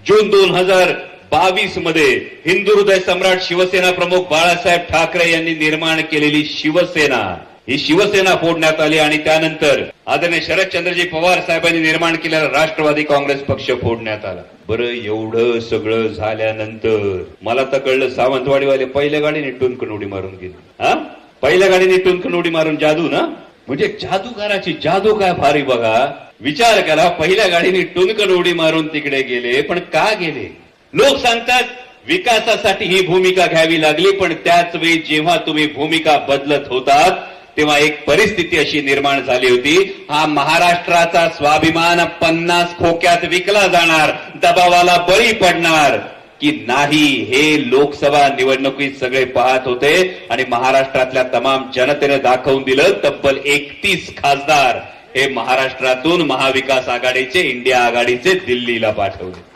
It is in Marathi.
जून 2022 मध्ये हिंदू हृदय सम्राट शिवसेना प्रमुख बाळासाहेब ठाकरे यांनी निर्माण केलेली शिवसेना, ही शिवसेना फोडण्यात आली आणि त्यानंतर आदरणीय शरदचंद्रजी पवार साहेबांनी निर्माण केलेला राष्ट्रवादी काँग्रेस पक्ष फोडण्यात आला. बरं, एवढं सगळं झाल्यानंतर मला तर कळलं सावंतवाडीवाले पहिल्या गाडीने टुनकन उडी मारून गेले. हा, पहिल्या गाडीने टुनकन उडी मारून जादू ना, म्हणजे जादूगाराची जादू काय भारी बघा. विचार करा, पहिल्या गाडीने टुनकन उडी मारून तिकडे गेले, पण का गेले? लोक सांगतात विकासासाठी ही भूमिका घ्यावी लागली, पण त्याच वेळी जेव्हा तुम्ही भूमिका बदलत होतात तेव्हा एक परिस्थिती अशी निर्माण झाली होती, हा महाराष्ट्राचा स्वाभिमान 50 खोक्यात विकला जाणार, दबावाला बळी पडणार की नाही, हे लोकसभा निवडणुकीत सगळे पाहत होते आणि महाराष्ट्रातल्या तमाम जनतेने दाखवून दिलं. तब्बल 31 खासदार हे महाराष्ट्रातून महाविकास आघाडीचे, इंडिया आघाडीचे दिल्लीला पाठवले.